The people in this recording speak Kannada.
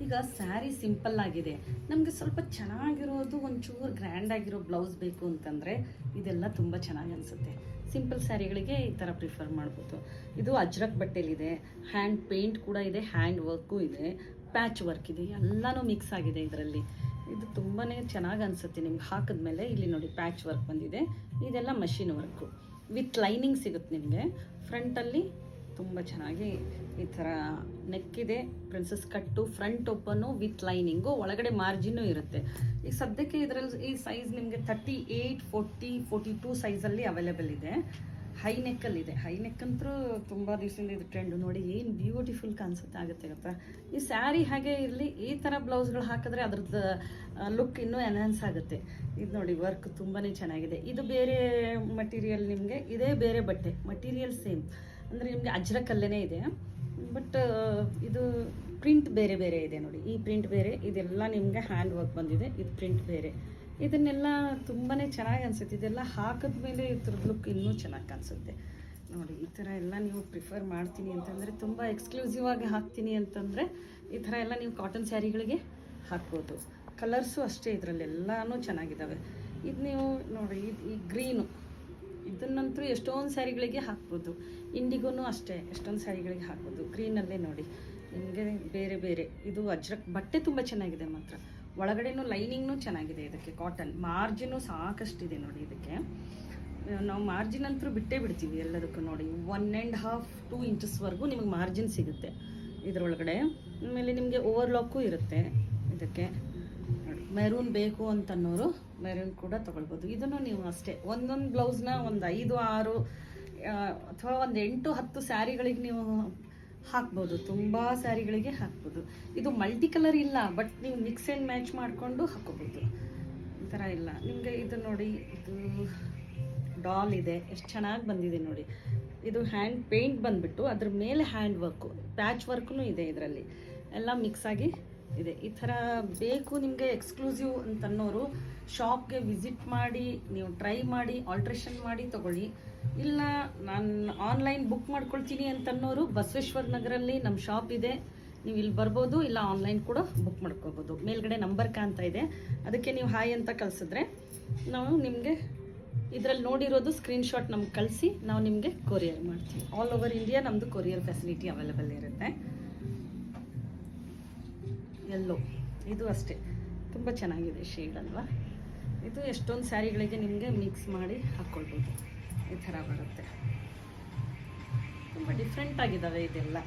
ಈಗ ಸ್ಯಾರಿ ಸಿಂಪಲ್ ಆಗಿದೆ, ನಮಗೆ ಸ್ವಲ್ಪ ಚೆನ್ನಾಗಿರೋದು ಒಂಚೂರು ಗ್ರ್ಯಾಂಡ್ ಆಗಿರೋ ಬ್ಲೌಸ್ ಬೇಕು ಅಂತಂದರೆ ಇದೆಲ್ಲ ತುಂಬ ಚೆನ್ನಾಗಿ ಅನಿಸುತ್ತೆ. ಸಿಂಪಲ್ ಸ್ಯಾರಿಗಳಿಗೆ ಈ ಥರ ಪ್ರಿಫರ್ ಮಾಡ್ಬೋದು. ಇದು ಅಜ್ರಕ್ ಬಟ್ಟೆಲಿದೆ, ಹ್ಯಾಂಡ್ ಪೇಂಟ್ ಕೂಡ ಇದೆ, ಹ್ಯಾಂಡ್ ವರ್ಕು ಇದೆ, ಪ್ಯಾಚ್ ವರ್ಕ್ ಇದೆ, ಎಲ್ಲನೂ ಮಿಕ್ಸ್ ಆಗಿದೆ ಇದರಲ್ಲಿ. ಇದು ತುಂಬಾ ಚೆನ್ನಾಗಿ ಅನಿಸುತ್ತೆ ನಿಮ್ಗೆ ಹಾಕಿದ್ಮೇಲೆ. ಇಲ್ಲಿ ನೋಡಿ ಪ್ಯಾಚ್ ವರ್ಕ್ ಬಂದಿದೆ, ಇದೆಲ್ಲ ಮಷಿನ್ ವರ್ಕು ವಿತ್ ಲೈನಿಂಗ್ ಸಿಗುತ್ತೆ ನಿಮಗೆ. ಫ್ರಂಟಲ್ಲಿ ತುಂಬ ಚೆನ್ನಾಗಿ ಈ ಥರ ನೆಕ್ಕಿದೆ, princess cut, front open with lining, ಒಳಗಡೆ ಮಾರ್ಜಿನ್ನು ಇರುತ್ತೆ. ಈಗ ಸದ್ಯಕ್ಕೆ ಇದರಲ್ಲಿ ಈ ಸೈಜ್ ನಿಮಗೆ 38, 40, 42 ಸೈಜಲ್ಲಿ ಅವೈಲೇಬಲ್ ಇದೆ. ಹೈ ನೆಕ್ಕಲ್ಲಿದೆ. ಹೈ ನೆಕ್ ಅಂತೂ ತುಂಬ ದಿವಸದಿಂದ ಇದು ಟ್ರೆಂಡು. ನೋಡಿ ಏನು ಬ್ಯೂಟಿಫುಲ್ ಕಾಣಿಸುತ್ತೆ ಆಗುತ್ತೆ ಗೊತ್ತಾ. ಈ ಸ್ಯಾರಿ ಹಾಗೆ ಇರಲಿ, ಈ ಥರ ಬ್ಲೌಸ್ಗಳು ಹಾಕಿದ್ರೆ ಅದ್ರದ್ದು ಲುಕ್ ಇನ್ನೂ ಎನ್ಹಾನ್ಸ್ ಆಗುತ್ತೆ. ಇದು ನೋಡಿ ವರ್ಕ್ ತುಂಬಾ ಚೆನ್ನಾಗಿದೆ. ಇದು ಬೇರೆ ಮಟೀರಿಯಲ್, ನಿಮಗೆ ಇದೇ ಬೇರೆ ಬಟ್ಟೆ, ಮಟೀರಿಯಲ್ ಸೇಮ್ ಅಂದರೆ ನಿಮಗೆ ಅಜ್ರಕಲ್ಲೇ ಇದೆ, ಬಟ್ ಇದು ಪ್ರಿಂಟ್ ಬೇರೆ ಬೇರೆ ಇದೆ ನೋಡಿ. ಈ ಪ್ರಿಂಟ್ ಬೇರೆ, ಇದೆಲ್ಲ ನಿಮಗೆ ಹ್ಯಾಂಡ್ ವರ್ಕ್ ಬಂದಿದೆ, ಇದು ಪ್ರಿಂಟ್ ಬೇರೆ. ಇದನ್ನೆಲ್ಲ ತುಂಬಾ ಚೆನ್ನಾಗಿ ಅನಿಸುತ್ತೆ. ಇದೆಲ್ಲ ಹಾಕಿದ್ಮೇಲೆ ಇದ್ರದ್ದು ಲುಕ್ ಇನ್ನೂ ಚೆನ್ನಾಗಿ ಕಾಣಿಸುತ್ತೆ ನೋಡಿ. ಈ ಥರ ಎಲ್ಲ ನೀವು ಪ್ರಿಫರ್ ಮಾಡ್ತೀನಿ ಅಂತಂದರೆ, ತುಂಬ ಎಕ್ಸ್ಕ್ಲೂಸಿವ್ ಆಗಿ ಹಾಕ್ತೀನಿ ಅಂತಂದರೆ ಈ ಥರ ಎಲ್ಲ ನೀವು ಕಾಟನ್ ಸ್ಯಾರಿಗಳಿಗೆ ಹಾಕ್ಬೋದು. ಕಲರ್ಸು ಅಷ್ಟೇ, ಇದರಲ್ಲೆಲ್ಲನೂ ಚೆನ್ನಾಗಿದ್ದಾವೆ. ಇದು ನೀವು ನೋಡಿ, ಈ ಗ್ರೀನು, ಇದನ್ನಂತೂ ಎಷ್ಟೊಂದು ಸ್ಯಾರಿಗಳಿಗೆ ಹಾಕ್ಬೋದು. ಇಂಡಿಗೋನು ಅಷ್ಟೇ, ಎಷ್ಟೊಂದು ಸ್ಯಾರಿಗಳಿಗೆ ಹಾಕ್ಬೋದು. ಗ್ರೀನಲ್ಲೇ ನೋಡಿ ನಿಮಗೆ ಬೇರೆ ಬೇರೆ. ಇದು ಅಜ್ರಕ್ ಬಟ್ಟೆ ತುಂಬ ಚೆನ್ನಾಗಿದೆ ಮಾತ್ರ. ಒಳಗಡೆನೂ ಲೈನಿಂಗ್ನೂ ಚೆನ್ನಾಗಿದೆ ಇದಕ್ಕೆ. ಕಾಟನ್ ಮಾರ್ಜಿನು ಸಾಕಷ್ಟಿದೆ ನೋಡಿ ಇದಕ್ಕೆ. ನಾವು ಮಾರ್ಜಿನ್ ಅಂತೂ ಬಿಟ್ಟೇ ಬಿಡ್ತೀವಿ ಎಲ್ಲದಕ್ಕೂ ನೋಡಿ. 1.5 2 ಇಂಚಸ್ವರೆಗೂ ನಿಮಗೆ ಮಾರ್ಜಿನ್ ಸಿಗುತ್ತೆ ಇದರೊಳಗಡೆ. ಆಮೇಲೆ ನಿಮಗೆ ಓವರ್ಲಾಕು ಇರುತ್ತೆ ಇದಕ್ಕೆ ನೋಡಿ. ಮೆರೂನ್ ಬೇಕು ಅಂತನ್ನೋರು ಮೆರೂನ್ ಕೂಡ ತೊಗೊಳ್ಬೋದು. ಇದನ್ನು ನೀವು ಅಷ್ಟೇ ಒಂದೊಂದು ಬ್ಲೌಸ್ನ ಒಂದು 5, 6 ಅಥವಾ ಒಂದು 8, 10 ಸ್ಯಾರಿಗಳಿಗೆ ನೀವು ಹಾಕ್ಬೋದು. ತುಂಬ ಸ್ಯಾರಿಗಳಿಗೆ ಹಾಕ್ಬೋದು. ಇದು ಮಲ್ಟಿ ಕಲರ್ ಇಲ್ಲ, ಬಟ್ ನೀವು ಮಿಕ್ಸ್ ಆ್ಯಂಡ್ ಮ್ಯಾಚ್ ಮಾಡಿಕೊಂಡು ಹಾಕೋಬೋದು. ಈ ಥರ ಇಲ್ಲ ನಿಮಗೆ. ಇದು ನೋಡಿ, ಇದು ಡಾಲ್ ಇದೆ, ಎಷ್ಟು ಚೆನ್ನಾಗಿ ಬಂದಿದೆ ನೋಡಿ. ಇದು ಹ್ಯಾಂಡ್ ಪೇಂಟ್ ಬಂದುಬಿಟ್ಟು ಅದ್ರ ಮೇಲೆ ಹ್ಯಾಂಡ್ ವರ್ಕು, ಪ್ಯಾಚ್ ವರ್ಕ್ನೂ ಇದೆ ಇದರಲ್ಲಿ, ಎಲ್ಲ ಮಿಕ್ಸ್ ಆಗಿ ಇದೆ. ಈ ಥರ ಬೇಕು ನಿಮಗೆ ಎಕ್ಸ್ಕ್ಲೂಸಿವ್ ಅಂತನ್ನೋರು ಶಾಪ್ಗೆ ವಿಸಿಟ್ ಮಾಡಿ, ನೀವು ಟ್ರೈ ಮಾಡಿ, ಆಲ್ಟ್ರೇಷನ್ ಮಾಡಿ ತೊಗೊಳ್ಳಿ. ಇಲ್ಲ ನಾನು ಆನ್ಲೈನ್ ಬುಕ್ ಮಾಡ್ಕೊಳ್ತೀನಿ ಅಂತನ್ನೋರು ಬಸವೇಶ್ವರ ನಗರಲ್ಲಿ ನಮ್ಮ ಶಾಪ್ ಇದೆ, ನೀವು ಇಲ್ಲಿ ಬರ್ಬೋದು. ಇಲ್ಲ ಆನ್ಲೈನ್ ಕೂಡ ಬುಕ್ ಮಾಡ್ಕೋಬೋದು. ಮೇಲ್ಗಡೆ ನಂಬರ್ ಕಾಣ್ತಾ ಇದೆ, ಅದಕ್ಕೆ ನೀವು ಹಾಯ್ ಅಂತ ಕಳಿಸಿದ್ರೆ ನಾವು ನಿಮಗೆ ಇದರಲ್ಲಿ ನೋಡಿರೋದು ಸ್ಕ್ರೀನ್ಶಾಟ್ ನಮ್ಗೆ ಕಳಿಸಿ ನಾವು ನಿಮಗೆ ಕೊರಿಯರ್ ಮಾಡ್ತೀವಿ. ಆಲ್ ಓವರ್ ಇಂಡಿಯಾ ನಮ್ಮದು ಕೊರಿಯರ್ ಫೆಸಿಲಿಟಿ ಅವೈಲೇಬಲ್ ಇರುತ್ತೆ. ಎಲ್ಲೋ ಇದು ಅಷ್ಟೇ ತುಂಬ ಚೆನ್ನಾಗಿದೆ ಶೇಡ್ ಅಲ್ವಾ. ಇದು ಎಷ್ಟೊಂದು ಸ್ಯಾರಿಗಳಿಗೆ ನಿಮಗೆ ಮಿಕ್ಸ್ ಮಾಡಿ ಹಾಕ್ಕೊಳ್ಬೋದು. ಈ ಥರ ಬರುತ್ತೆ. ತುಂಬ ಡಿಫ್ರೆಂಟ್ ಆಗಿದ್ದಾವೆ ಇದೆಲ್ಲ.